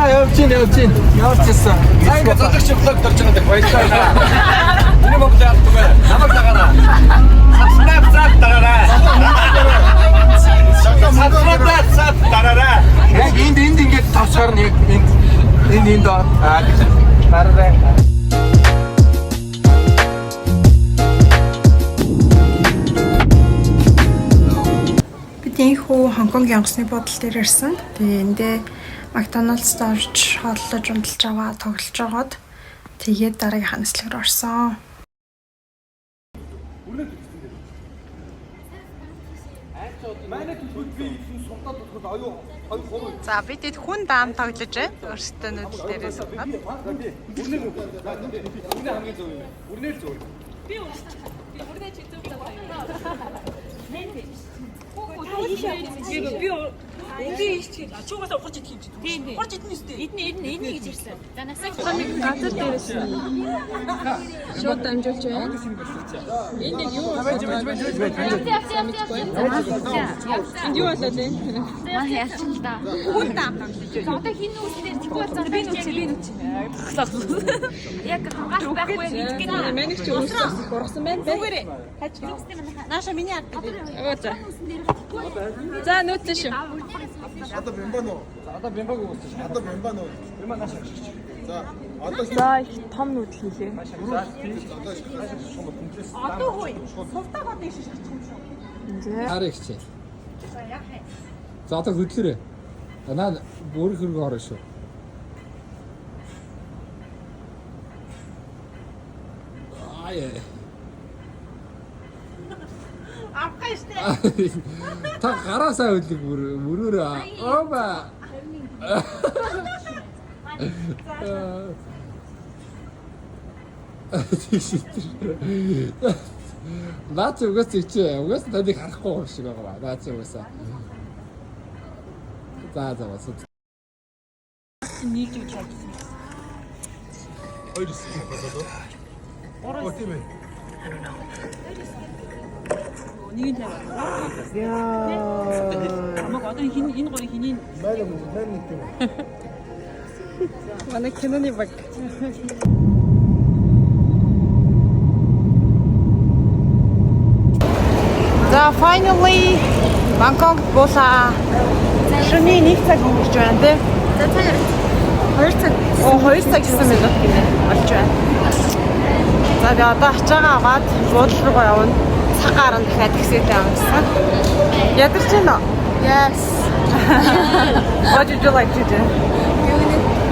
Явчихсан. Ингээ залгч влог төрж байгаа даа. Баярлалаа. Миний Монгол яалтгүй. Намайг дагараа. Subscribe дараарай. Subscribe дараарай. Яг энд ингээд тавчгаар нэг энд дараарай. Тийхүү Хонконгийн онгоцны буудлын дээр ирсэн. Тэгээ эндээ Макдоналдс орж хооллож унталж аваа тоглож жагаад тэгээд дараагийн ханаслаар орсон. За бид хэд хүн даам тоглож байна. Өөрсдөө нүдэл дээрээ суугаад. Үрнээр зөв. Би үрнээ чи зөв би ийч ачуугаас ухаж идэх юм чи. Тийм. Ухаж идэх нь үстэй. Иднэ гэж ирсэн. За насаа нэг газар дээрээс шууд дамжуулж байна. Энд юу энд юу болоод байна? Маа яачих л да. Хүн даам тоглож байна. Одоо хин үсээр тэггүй болсон. Би нүч. Яг хангаас байхгүй гэж мэнийх чи үсээс ургасан байна. Зүгээрээ. Хаж. Нааша миний ад. Оо за. За нүтлээ шүү. Одоо бэмбан уу? Одоо бэмбаг үүсэж. Одоо бэмбан уу? Бэмбан нааш ашигч. За одоо том нүдл хийлээ. Одоо хөөе. Сувтагаад дэш шигч юм шүү. Аригч. За одоо хөдлөрөө. Наа бүр хөргө орно шүү. Ае. Авкаштэй. Та гараасаа хөдлөг мөрөөрөө. Оба. Наач угаас чи угаас таныг харахгүй юм шиг байгаа. Наач угаасаа. За бас. Нэг юм чадсан. хоёр хэсэг болоод. Оо тийм ээ. Нэг л яваа. Яа. Амаг одоо энэ гурыг хинийн Мэн нэг тийм ээ. Манай киноны баг. За finally Бангкок буулаа. Шөнийн 1 цаг өнгөрч байна тий. За цагаар 2 цаг. Оо 2 цаг гэсэн минут гинэ болж байна. За би одоо ачаагаа аваад буудлал руугаа явна. Цаг гарan дахиад ихсээтэй амжсан. Ядарч байна уу? Yes. What would you like to do?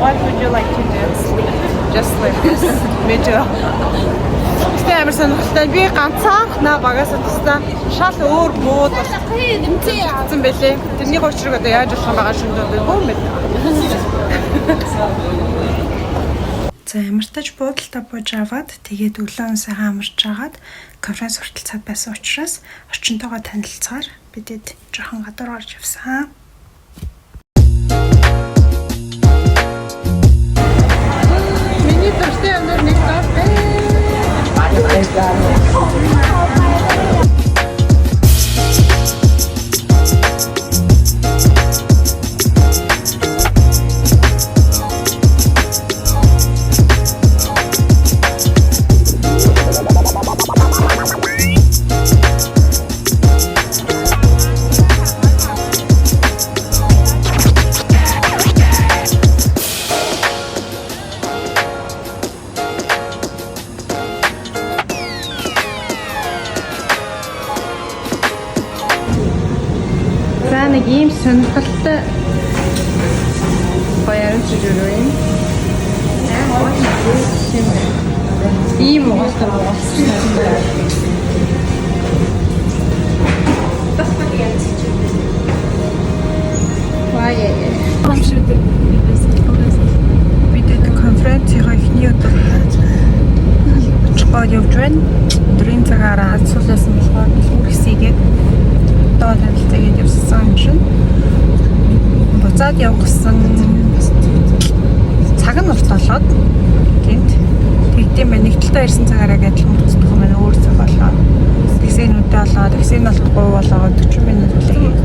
What would you like to do? Just like this. Me too. Амар сонирхолтой. Би ганцхан наа багаас тусдаа шал өөр бууд нэмцэн байлээ. Тэрний учрыг одоо яаж болох юм байгаа шүндөө би бөө мэд. За ямартаж буудалтаа бууж аваад тэгээд өглөөн сайхан амарч агаад конференц хүртэл цаг байсан учраас орчинтойгоо танилцахаар бидэд жоохон гадуур орж явсан. Миний төртэй өнөр нэг тоо бэ. Нэг ийм сонирхолтой баяр зүрх юм. Ийм уустай болсон. Баяа. Бид конференцийн эхний өдөр очиход явж байна. Өдрийн цагаараа асуулсан болохоор бүр хэсийгээд доод танилцаагээд явсан юм шин. Буцаад явах гэсэн цаг нь урт болоод гинт тэгдэм байх нэг талдаа ирсэн цагаараа адилхан буцдах юм байна өөр цаг болоо. Тэгсэнүүдээ болоод тэгсэн нь бол 3 болоод 40 минут үлээгээд.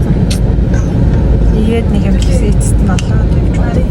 Тэгээд нэг юм хэлсэн эцэст нь болоод явж байна.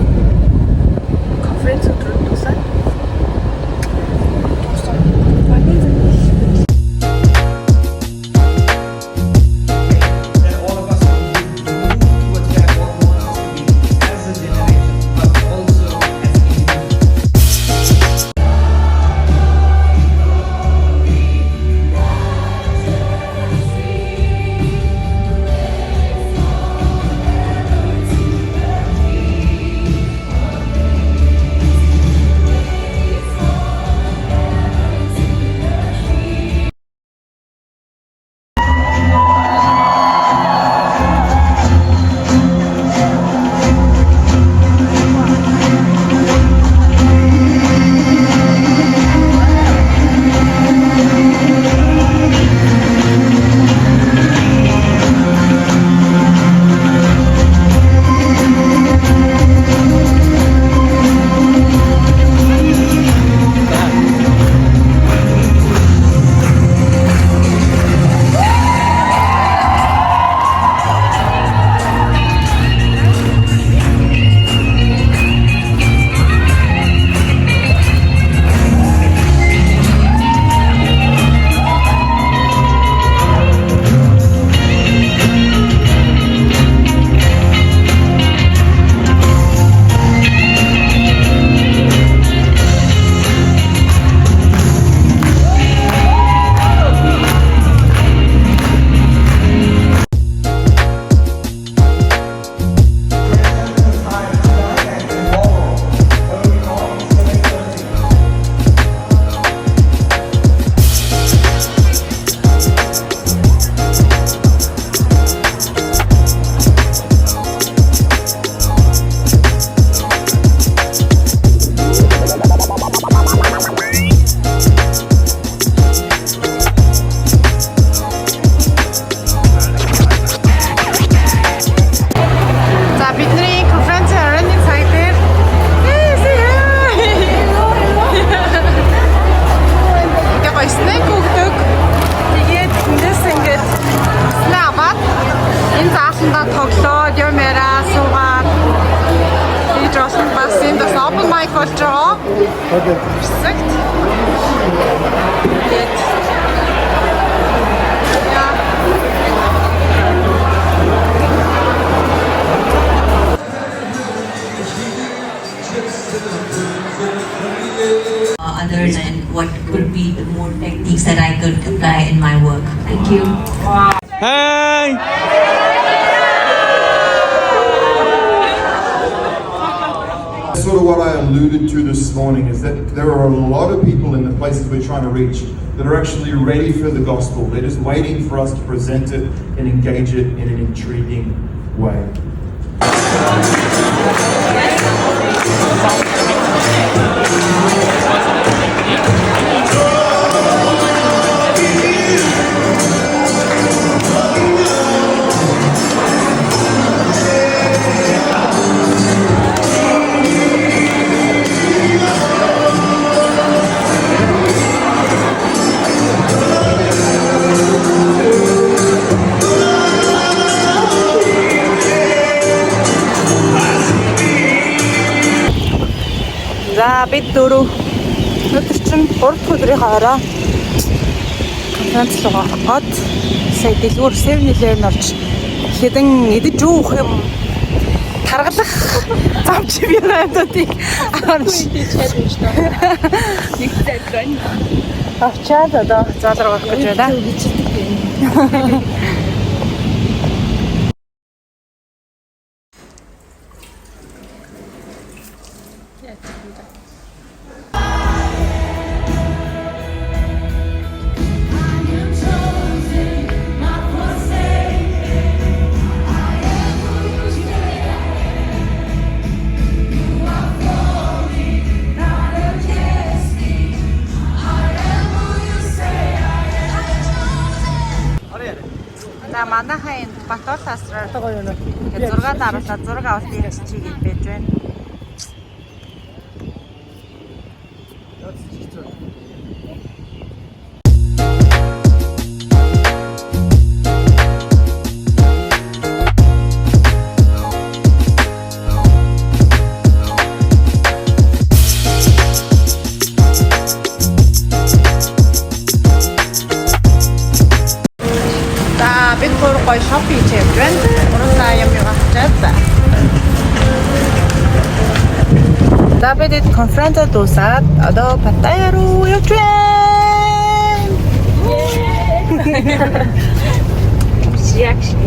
Perfect. Get. Others and what could be the more techniques that I could apply in my work. Thank you. Sort of what I alluded to this morning is that there are a lot of people in the places we're trying to reach that are actually ready for the gospel. They're just waiting for us to present it and engage it in an intriguing way. За бид дөрөв өнөөдөр чинь 3 дахь өдрийн хоороо конференц руу ороод сая дэлгүүр 7-Eleven орж хэдэн идэж уух юм таргалах замч бирандуудыг авч Нэг зэт байна. авчаад одоо заалар гарах гэж байна. За манайхаа энэ Батбол тасраар 6 дараалал зураг авалтын чигийг байж байна. Бид гур гоё шопинг хийж байна. Уралдаа юм авчаад. За бид конференц дуусаад одоо Паттайя руу явж байна. Яг шиг.